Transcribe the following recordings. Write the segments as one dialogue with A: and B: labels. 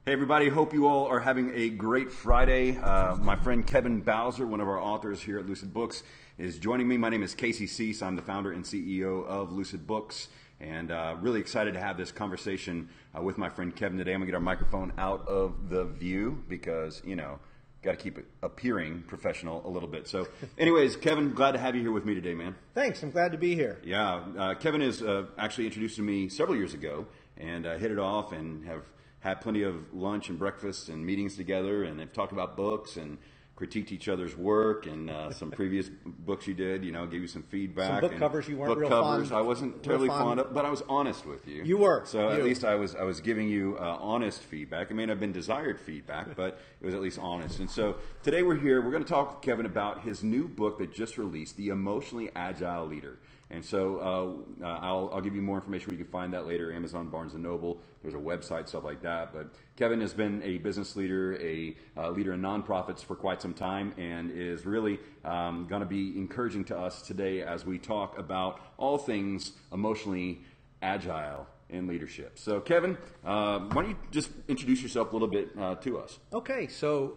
A: Hey everybody, hope you all are having a great Friday. My friend Kevin Bowser, one of our authors here at Lucid Books, is joining me. My name is Casey Cease. I'm the founder and CEO of Lucid Books, and really excited to have this conversation with my friend Kevin today. I'm going to get our microphone out of the view because, you know, got to keep it appearing professional a little bit. So anyways, Kevin, glad to have you here with me today, man.
B: Thanks. I'm glad to be here.
A: Yeah. Kevin is actually introduced to me several years ago and hit it off and have had plenty of lunch and breakfast and meetings together, and have talked about books and critiqued each other's work and some previous books you did, you know, gave you some feedback.
B: Some book
A: and
B: covers you weren't
A: book
B: real
A: covers
B: fond.
A: I wasn't terribly fond of, but I was honest with you.
B: You were.
A: So at least I was giving you honest feedback. It may not have been desired feedback, but it was at least honest. And so today we're here. We're going to talk with Kevin about his new book that just released, The Emotionally Agile Leader. And so I'll give you more information where you can find that later, Amazon, Barnes & Noble. There's a website, stuff like that. But Kevin has been a business leader, a leader in nonprofits for quite some time, and is really going to be encouraging to us today as we talk about all things emotionally agile in leadership. So Kevin, why don't you just introduce yourself a little bit to us?
B: Okay, so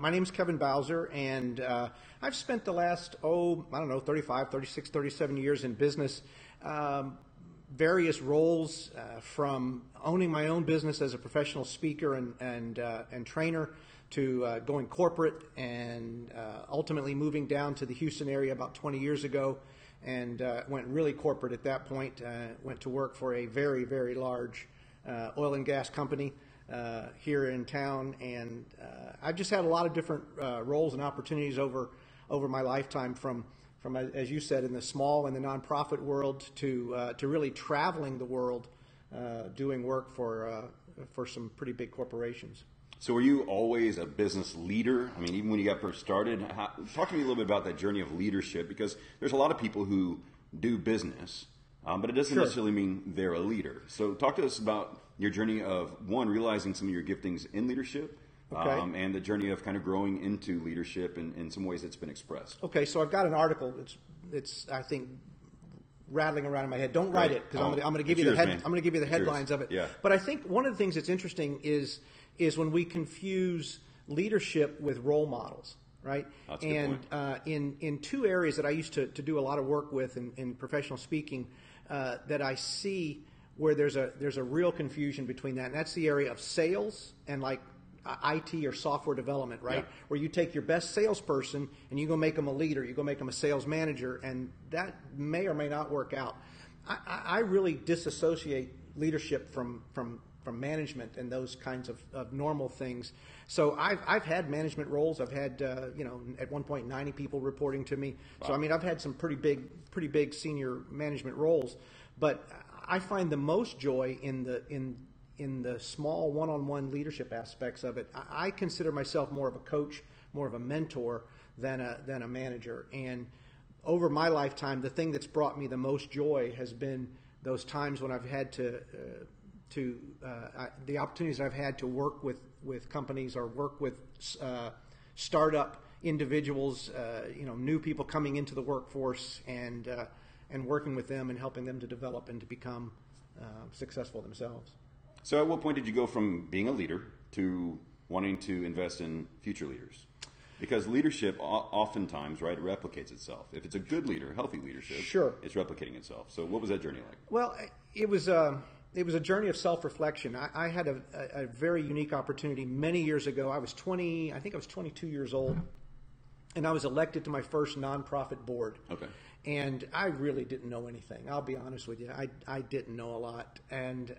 B: my name is Kevin Bowser, and I've spent the last, 35, 36, 37 years in business, various roles from owning my own business as a professional speaker and trainer to going corporate and ultimately moving down to the Houston area about 20 years ago. And went really corporate at that point. Went to work for a very, very large oil and gas company here in town, and I've just had a lot of different roles and opportunities over my lifetime, from as you said, in the small and the nonprofit world to really traveling the world, doing work for some pretty big corporations.
A: So were you always a business leader? I mean, even when you got first started, talk to me a little bit about that journey of leadership, because there's a lot of people who do business, but it doesn't necessarily mean they're a leader. So talk to us about your journey of, one, realizing some of your giftings in leadership, and the journey of kind of growing into leadership in some ways that's been expressed.
B: Okay, so I've got an article. It's I think, rattling around in my head. Don't write it, because I'm going to give you the headlines of it.
A: Yeah.
B: But I think one of the things that's interesting is when we confuse leadership with role models, right?
A: That's a good point.
B: In two areas that I used to do a lot of work with in professional speaking, that I see where there's a real confusion between that, and that's the area of sales and like IT or software development, right?
A: Yeah.
B: Where you take your best salesperson and you go make them a leader, you go make them a sales manager, and that may or may not work out. I really disassociate leadership from management and those kinds of normal things. So I've had management roles. I've had at one point 90 people reporting to me. Wow. So I mean, I've had some pretty big senior management roles. But I find the most joy in the small one-on-one leadership aspects of it. I consider myself more of a coach, more of a mentor than a manager. And over my lifetime, the thing that's brought me the most joy has been those times when I've had the opportunities I've had to work with companies or work with startup individuals, new people coming into the workforce, and working with them and helping them to develop and to become successful themselves.
A: So at what point did you go from being a leader to wanting to invest in future leaders? Because leadership oftentimes, right, replicates itself. If it's a good leader, healthy leadership,
B: sure,
A: it's replicating itself. So what was that journey like?
B: Well, it was a journey of self-reflection. I had a very unique opportunity many years ago. I was 22 years old, and I was elected to my first nonprofit board.
A: Okay.
B: And I really didn't know anything. I'll be honest with you. I didn't know a lot. And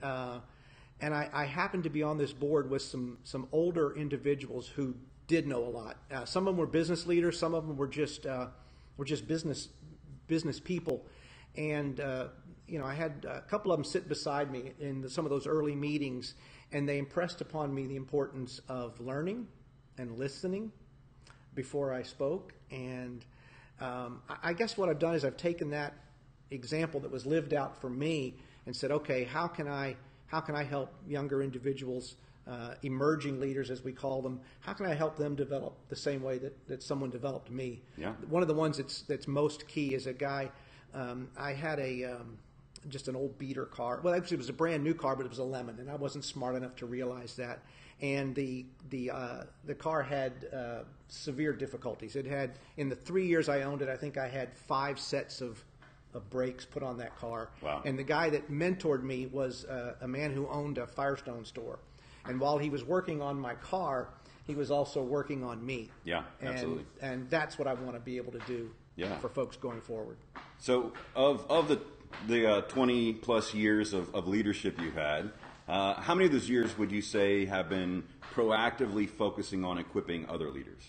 B: I happened to be on this board with some older individuals who did know a lot. Some of them were business leaders. Some of them were just business people. And I had a couple of them sit beside me in some of those early meetings, and they impressed upon me the importance of learning and listening before I spoke. And I guess what I've done is I've taken that example that was lived out for me and said, okay, how can I help younger individuals, emerging leaders as we call them, how can I help them develop the same way that someone developed me?
A: Yeah.
B: One of the ones that's most key is a guy, I had just an old beater car. Well, actually, it was a brand new car, but it was a lemon, and I wasn't smart enough to realize that. And the car had severe difficulties. It had, in the 3 years I owned it, I think I had 5 sets of brakes put on that car.
A: Wow.
B: And the guy that mentored me was a man who owned a Firestone store. And while he was working on my car, he was also working on me.
A: Yeah, absolutely.
B: And that's what I want to be able to do for folks going forward.
A: So of the 20 plus years of leadership you've had, how many of those years would you say have been proactively focusing on equipping other leaders?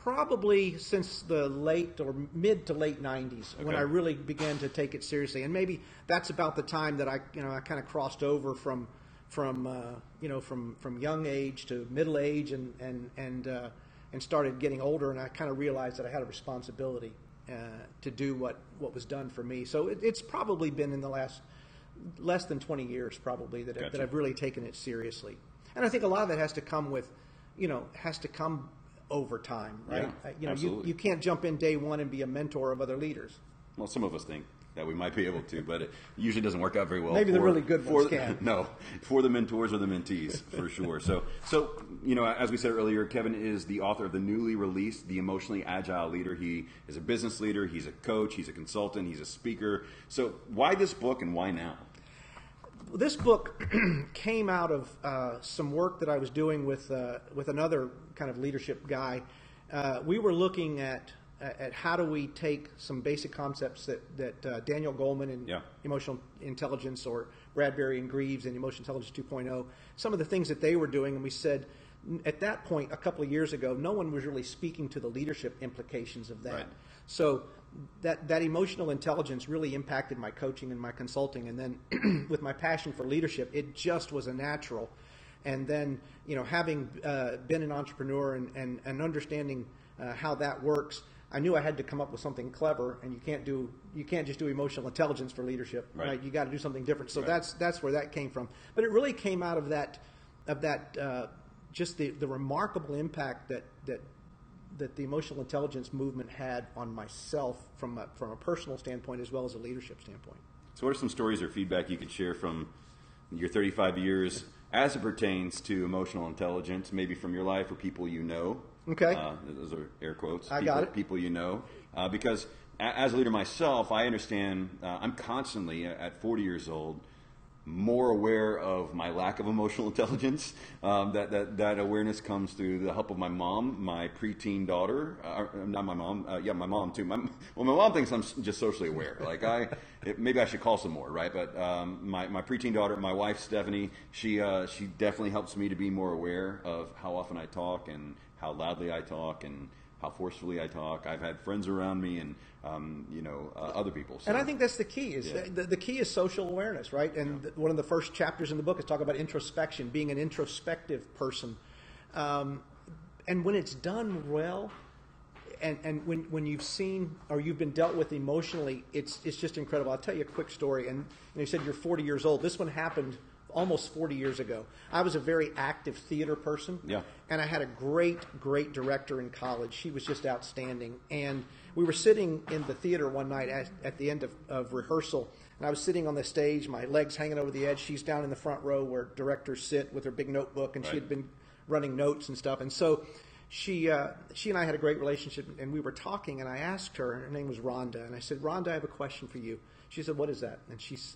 B: Probably since the late or mid to late 90s, when I really began to take it seriously. And maybe that's about the time that I kind of crossed over from young age to middle age and started getting older, and I kind of realized that I had a responsibility to do what was done for me. So it's probably been in the less than 20 years probably that I've really taken it seriously. And I think a lot of that has to come over time, right?
A: Yeah, absolutely.
B: You can't jump in day one and be a mentor of other leaders.
A: Well, some of us think that we might be able to, but it usually doesn't work out very well.
B: Maybe the really good ones can.
A: No, for the mentors or the mentees, for sure. So as we said earlier, Kevin is the author of the newly released The Emotionally Agile Leader. He is a business leader, he's a coach, he's a consultant, he's a speaker. So why this book and why now?
B: This book came out of some work that I was doing with another kind of leadership guy. We were looking at how do we take some basic concepts that Daniel Goleman in Emotional Intelligence, or Bradbury and Greaves in Emotional Intelligence 2.0, some of the things that they were doing, and we said at that point a couple of years ago, no one was really speaking to the leadership implications of that.
A: Right.
B: So that emotional intelligence really impacted my coaching and my consulting, and then with my passion for leadership, it just was a natural. And then, having been an entrepreneur and understanding how that works, I knew I had to come up with something clever, and you can't just do emotional intelligence for leadership, right? You got to do something different. So that's where that came from. But it really came out of that just the remarkable impact that the emotional intelligence movement had on myself from a personal standpoint as well as a leadership standpoint.
A: So what are some stories or feedback you could share from your 35 years as it pertains to emotional intelligence, maybe from your life or people you know?
B: Okay.
A: Those are air quotes.
B: People
A: you know. Because as a leader myself, I understand I'm constantly, at 40 years old, more aware of my lack of emotional intelligence. That awareness comes through the help of my mom, my preteen daughter. Not my mom. My mom too. My mom thinks I'm just socially aware. Maybe I should call some more, right? But my preteen daughter, my wife Stephanie, she definitely helps me to be more aware of how often I talk and how loudly I talk and how forcefully I talk. I've had friends around me and other people. So,
B: and I think that's the key. The key is social awareness, right? And one of the first chapters in the book is talk about introspection, being an introspective person. And when it's done well, and when you've seen or you've been dealt with emotionally, it's just incredible. I'll tell you a quick story. And you said you're 40 years old. This one happened almost 40 years ago. I was a very active theater person, and I had a great director in college. She was just outstanding. And we were sitting in the theater one night at the end of rehearsal, and I was sitting on the stage, my legs hanging over the edge. She's down in the front row where directors sit with her big notebook, and she had been running notes and stuff. And so she and I had a great relationship, and we were talking, and I asked her, her name was Rhonda, and I said, Rhonda, I have a question for you. She said, what is that?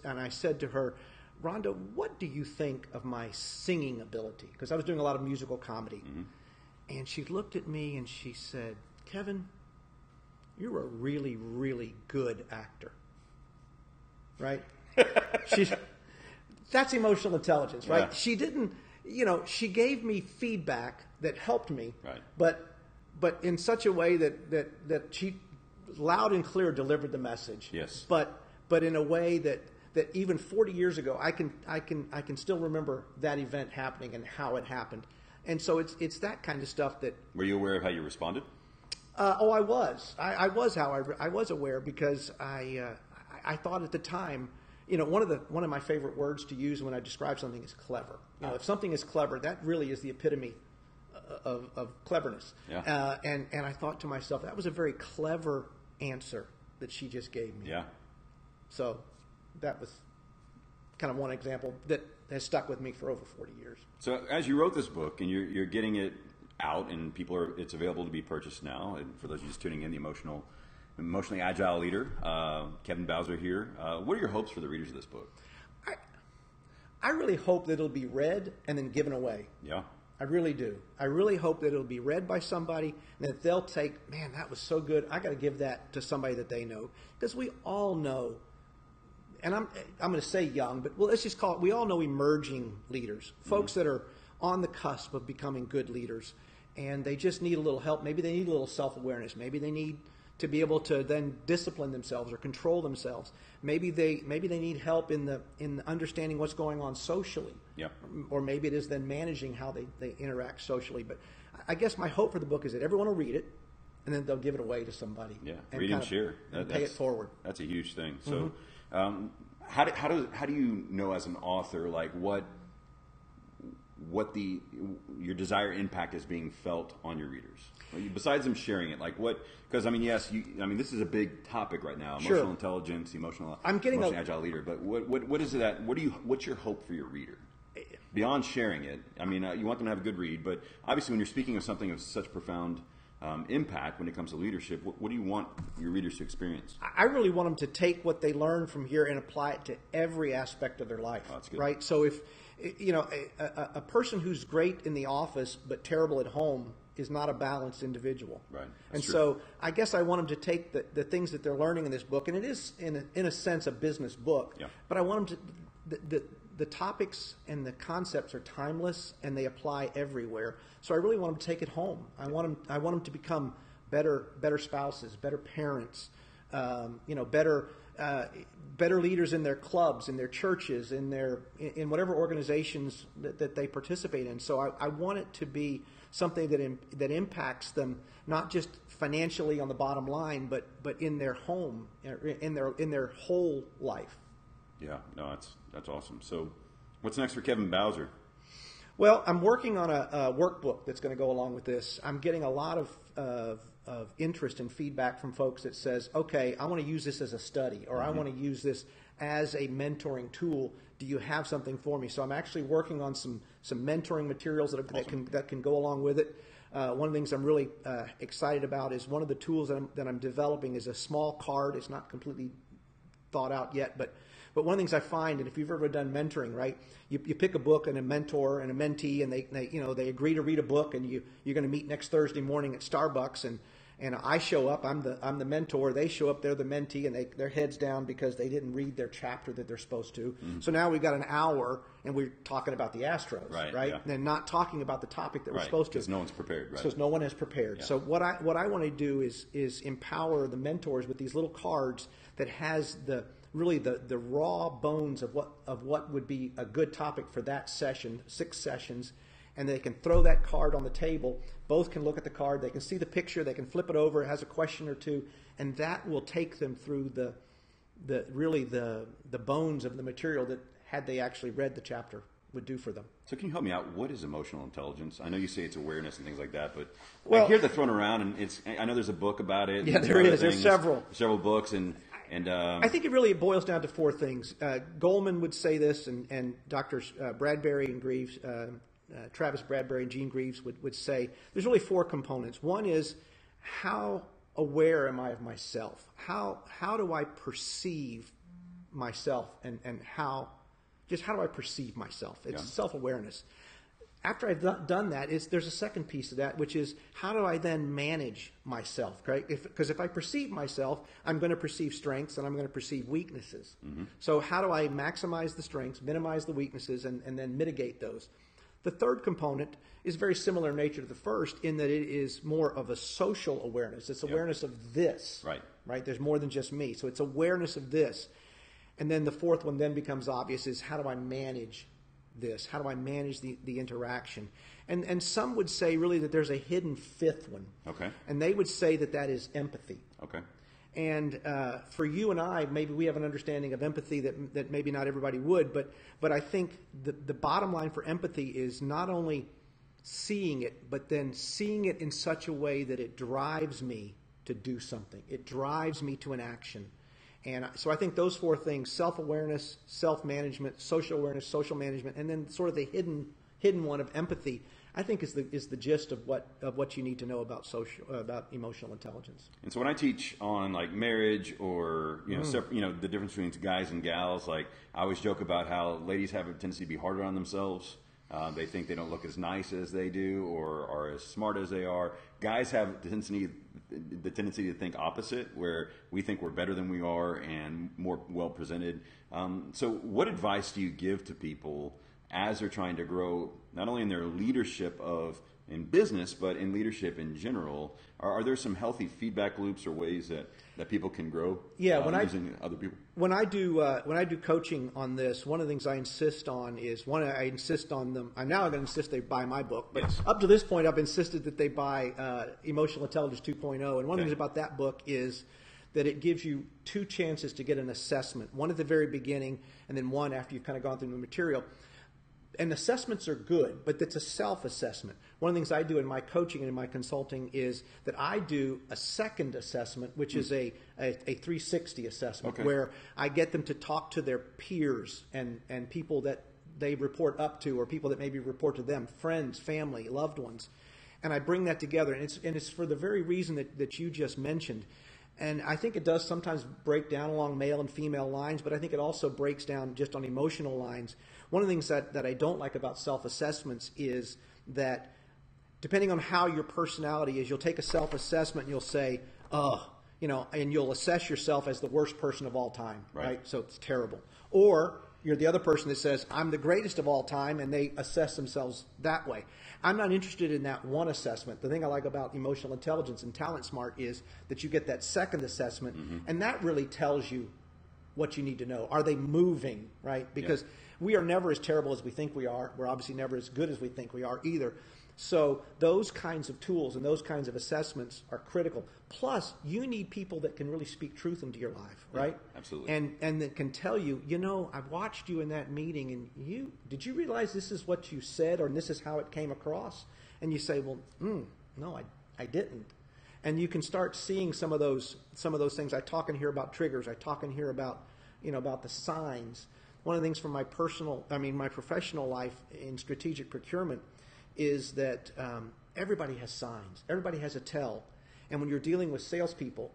B: And I said to her, Rhonda, what do you think of my singing ability? Because I was doing a lot of musical comedy. Mm-hmm. And she looked at me and she said, Kevin, you're a really, really good actor. Right? That's emotional intelligence, right? Yeah. She didn't, she gave me feedback that helped me,
A: right.
B: but in such a way that she loud and clear delivered the message.
A: Yes.
B: But in a way that even 40 years ago, I can still remember that event happening and how it happened. And so it's that kind of stuff that.
A: Were you aware of how you responded?
B: I was. I was aware because I thought at the time, one of my favorite words to use when I describe something is clever. If something is clever, that really is the epitome of cleverness.
A: Yeah.
B: And I thought to myself, that was a very clever answer that she just gave me.
A: Yeah.
B: So that was kind of one example that has stuck with me for over 40 years.
A: So as you wrote this book and you're getting it out and it's available to be purchased now, and for those of you just tuning in, the Emotionally Agile Leader, Kevin Bowser here. What are your hopes for the readers of this book?
B: I really hope that it'll be read and then given away.
A: Yeah.
B: I really do. I really hope that it'll be read by somebody and that they'll take, man, that was so good. I got to give that to somebody that they know. Because we all know, and I'm going to say young, but let's just call it, we all know emerging leaders, folks that are on the cusp of becoming good leaders, and they just need a little help. Maybe they need a little self-awareness. Maybe they need to be able to then discipline themselves or control themselves. Maybe they need help in understanding what's going on socially.
A: Yep.
B: Or maybe it is then managing how they interact socially. But I guess my hope for the book is that everyone will read it, and then they'll give it away to somebody.
A: Yeah, read and share.
B: And pay it forward.
A: That's a huge thing. So how do you know as an author, like what your desired impact is being felt on your readers? Besides them sharing it, like what? Because I mean, yes, this is a big topic right now: emotional intelligence, emotionally agile leader. But what is that? What's your hope for your reader? Beyond sharing it, I mean, you want them to have a good read, but obviously, when you're speaking of something of such profound impact when it comes to leadership, what do you want your readers to experience?
B: I really want them to take what they learn from here and apply it to every aspect of their life.
A: Oh, that's good.
B: Right? So if a person who's great in the office but terrible at home is not a balanced individual.
A: Right.
B: And so I guess I want them to take the things that they're learning in this book, and it is in a sense a business book.
A: Yeah.
B: But I want them to the topics and the concepts are timeless and they apply everywhere. So I really want them to take it home. I want them to become better spouses, better parents, better leaders in their clubs, in their churches, in whatever organizations that they participate in. So I want it to be something that impacts them, not just financially on the bottom line, but in their home, in their whole life.
A: Yeah, no, that's awesome. So, what's next for Kevin Bowser?
B: Well, I'm working on a workbook that's going to go along with this. I'm getting a lot of interest and feedback from folks that says, okay, I want to use this as a study, or I want to use this as a mentoring tool. Do you have something for me? So I'm actually working on some mentoring materials that can go along with it. One of the things I'm really excited about is one of the tools that I'm developing is a small card. It's not completely thought out yet, but one of the things I find, and if you've ever done mentoring, right, you pick a book and a mentor and a mentee, and they agree to read a book, and you're going to meet next Thursday morning at Starbucks, and I show up, I'm the mentor, they show up, they're the mentee, and their heads down because they didn't read their chapter that they're supposed to. Mm-hmm. So now we've got an hour, and we're talking about the Astros, right? Yeah. And not talking about the topic that we're supposed to.
A: Because no one's prepared, right?
B: Because no one has prepared. Yeah. So what I want to do is empower the mentors with these little cards that has the raw bones of what would be a good topic for that session, 6 sessions, and they can throw that card on the table. Both can look at the card, they can see the picture, they can flip it over, it has a question or two, and that will take them through the bones of the material that, had they actually read the chapter, would do for them.
A: So can you help me out? What is emotional intelligence? I know you say it's awareness and things like that, but I hear that thrown around, and I know there's a book about it.
B: Yeah, there is. There's several
A: books, and
B: I think it boils down to 4 things. Goldman would say this, and Drs. Bradbury and Greaves, Travis Bradbury and Gene Greaves would say there's really 4 components. One is, how aware am I of myself? How do I perceive myself, and how do I perceive myself? It's self-awareness. After I've done that, there's a second piece of that, which is, how do I then manage myself? Right? Because if I perceive myself, I'm going to perceive strengths and I'm going to perceive weaknesses. Mm-hmm. So how do I maximize the strengths, minimize the weaknesses, and then mitigate those? The third component is very similar in nature to the first, in that it is more of a social awareness. It's awareness of this. Right? There's more than just me. So it's awareness of this. And then the fourth one then becomes obvious, is how do I manage this? How do I manage the interaction? And some would say really that there's a hidden fifth one.
A: Okay.
B: And they would say that is empathy.
A: Okay.
B: And for you and I, maybe we have an understanding of empathy that maybe not everybody would, but I think the bottom line for empathy is not only seeing it, but then seeing it in such a way that it drives me to do something. It drives me to an action. And so I think those four things: self-awareness, self-management, social awareness, social management, and then sort of the hidden one of empathy, I think is the gist of what you need to know about emotional intelligence.
A: And so when I teach on like marriage or the difference between guys and gals, like I always joke about how ladies have a tendency to be harder on themselves. They think they don't look as nice as they do or are as smart as they are. Guys have the tendency to think opposite, where we think we're better than we are and more well presented. So what advice do you give to people as they're trying to grow, not only in their leadership in business, but in leadership in general? Are there some healthy feedback loops or ways that people can grow using other people?
B: When I do coaching on this, one of the things I insist on is I insist on them. I'm now going to insist they buy my book, but
A: yes.
B: Up to this point, I've insisted that they buy Emotional Intelligence 2.0. And one of the things about that book is that it gives you two chances to get an assessment, one at the very beginning and then one after you've kind of gone through the material. And assessments are good, but it's a self-assessment. One of the things I do in my coaching and in my consulting is that I do a second assessment, which is a 360 assessment, where I get them to talk to their peers and people that they report up to, or people that maybe report to them, friends, family, loved ones. And I bring that together, and it's for the very reason that you just mentioned. And I think it does sometimes break down along male and female lines, but I think it also breaks down just on emotional lines. One of the things that I don't like about self-assessments is that depending on how your personality is, you'll take a self-assessment and you'll say, and you'll assess yourself as the worst person of all time, right? So it's terrible. Or you're the other person that says, I'm the greatest of all time, and they assess themselves that way. I'm not interested in that one assessment. The thing I like about emotional intelligence and Talent Smart is that you get that second assessment, and that really tells you what you need to know. Are they moving, right? Because we are never as terrible as we think we are. We're obviously never as good as we think we are either. So those kinds of tools and those kinds of assessments are critical. Plus, you need people that can really speak truth into your life, right?
A: Yeah, absolutely.
B: And that can tell you, I watched you in that meeting, and did you realize this is what you said, or this is how it came across? And you say, well, no, I didn't. And you can start seeing some of those things. I talk in here about triggers. I talk in here about the signs. One of the things from my professional life in strategic procurement is that everybody has signs. Everybody has a tell. And when you're dealing with salespeople,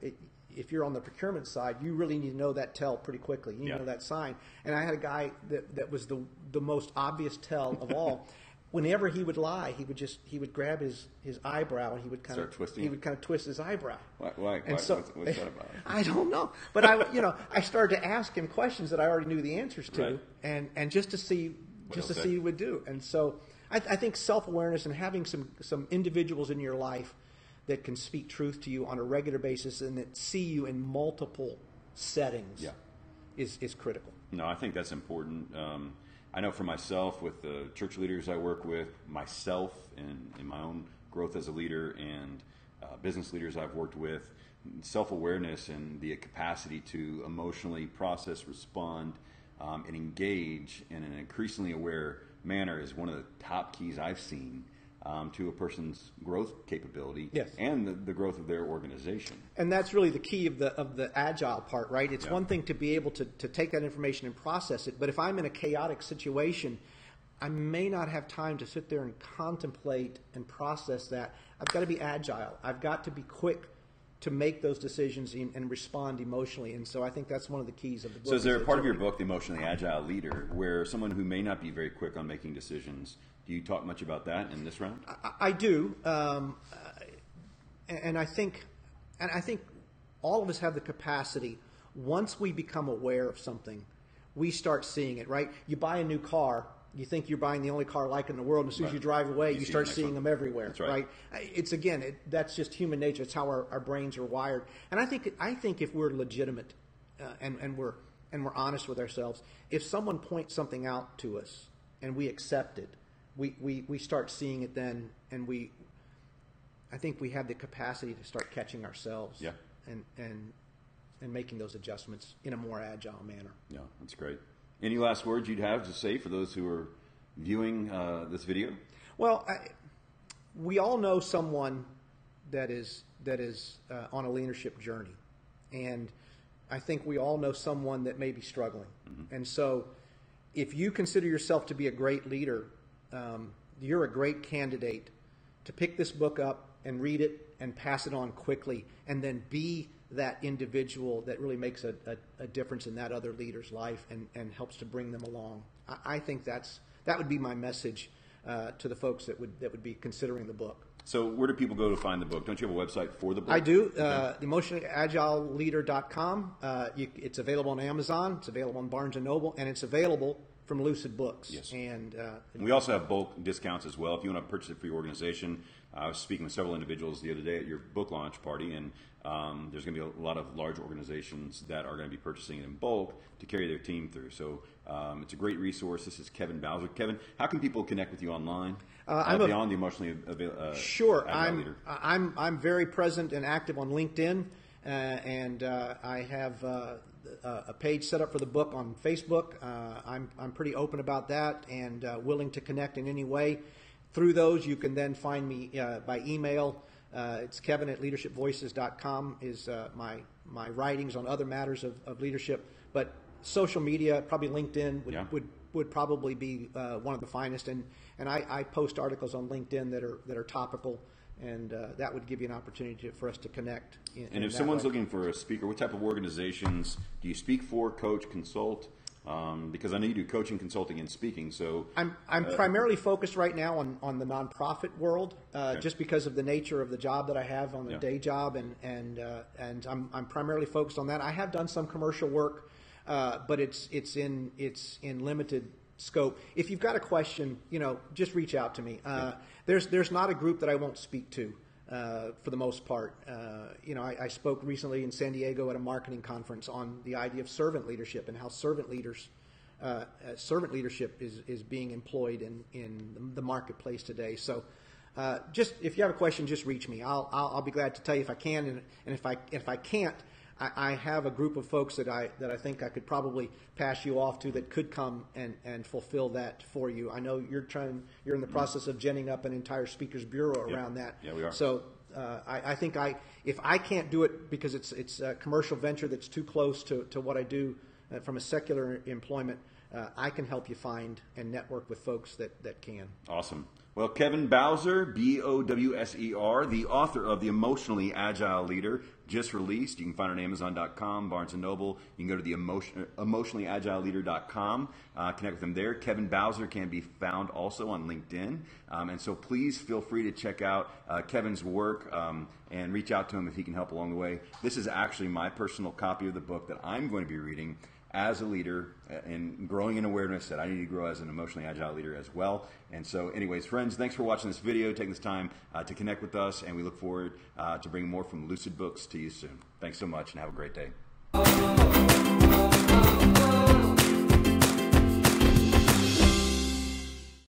B: if you're on the procurement side, you really need to know that tell pretty quickly. You need to know that sign. And I had a guy that was the most obvious tell of all. Whenever he would lie, he would grab his eyebrow and he would kind of twist his eyebrow.
A: Why? What's that about?
B: I don't know, but I started to ask him questions that I already knew the answers to, and just to see what he would do. And so I think self-awareness and having some individuals in your life that can speak truth to you on a regular basis and that see you in multiple settings is critical.
A: No, I think that's important. I know for myself, with the church leaders I work with, myself in my own growth as a leader, and business leaders I've worked with, self-awareness and the capacity to emotionally process, respond, and engage in an increasingly aware manner is one of the top keys I've seen to a person's growth capability and the growth of their organization.
B: And that's really the key of the Agile part, right? It's one thing to be able to take that information and process it, but if I'm in a chaotic situation, I may not have time to sit there and contemplate and process that. I've got to be agile. I've got to be quick to make those decisions and respond emotionally. And so I think that's one of the keys of the book.
A: So is there a part of your book, The Emotionally Agile Leader, where someone who may not be very quick on making decisions, do you talk much about that in this round?
B: I do. And I think all of us have the capacity, once we become aware of something, we start seeing it, right? You buy a new car, you think you're buying the only car like in the world, and as soon as you drive away, you start seeing them everywhere,
A: That's right?
B: It's that's just human nature. It's how our brains are wired. And I think if we're legitimate and we're honest with ourselves, if someone points something out to us and we accept it, we start seeing it then, and I think we have the capacity to start catching ourselves and making those adjustments in a more agile manner. Yeah,
A: that's great. Any last words you'd have to say for those who are viewing this video?
B: Well, we all know someone that is on a leadership journey, and I think we all know someone that may be struggling. And so if you consider yourself to be a great leader, you're a great candidate to pick this book up and read it and pass it on quickly, and then be that individual that really makes a difference in that other leader's life and helps to bring them along. I think that would be my message to the folks that would be considering the book.
A: So where do people go to find the book? Don't you have a website for the book?
B: I do. EmotionallyAgileLeader.com. It's available on Amazon. It's available on Barnes & Noble. And it's available from Lucid Books.
A: Yes.
B: And
A: we also have bulk discounts as well. If you want to purchase it for your organization, I was speaking with several individuals the other day at your book launch party, and there's going to be a lot of large organizations that are going to be purchasing it in bulk to carry their team through. So it's a great resource. This is Kevin Bowser. Kevin, how can people connect with you online beyond the emotionally
B: Sure.
A: agile leader?
B: I'm very present and active on LinkedIn, and I have a page set up for the book on Facebook. I'm pretty open about that and willing to connect in any way. Through those, you can then find me by email. It's Kevin@leadershipvoices.com is my writings on other matters of leadership. But social media, probably LinkedIn would probably be one of the finest. And I post articles on LinkedIn that are topical, and that would give you an opportunity for us to connect.
A: And if someone's looking for a speaker, what type of organizations do you speak for, coach, consult? Because I know you do coaching, consulting, and speaking. So
B: I'm primarily focused right now on the nonprofit world, just because of the nature of the job that I have on the day job, and I'm primarily focused on that. I have done some commercial work, but it's in limited scope. If you've got a question, just reach out to me. There's not a group that I won't speak to. For the most part, I spoke recently in San Diego at a marketing conference on the idea of servant leadership and how servant leadership is being employed in the marketplace today. So, just if you have a question, just reach me. I'll be glad to tell you if I can, and if I can't, I have a group of folks that I think I could probably pass you off to that could come and fulfill that for you. I know you're in the process of ginning up an entire speakers bureau around that.
A: Yeah, we are.
B: So I think if I can't do it because it's a commercial venture that's too close to what I do from a secular employment, I can help you find and network with folks that can.
A: Awesome. Well, Kevin Bowser, Bowser, the author of The Emotionally Agile Leader, just released. You can find it on Amazon.com, Barnes & Noble. You can go to the emotionallyagileleader.com, connect with him there. Kevin Bowser can be found also on LinkedIn. And so please feel free to check out Kevin's work and reach out to him if he can help along the way. This is actually my personal copy of the book that I'm going to be reading as a leader and growing in awareness that I need to grow as an emotionally agile leader as well. And so anyways, friends, thanks for watching this video, taking this time to connect with us, and we look forward to bringing more from Lucid Books to you soon. Thanks so much, and have a great day.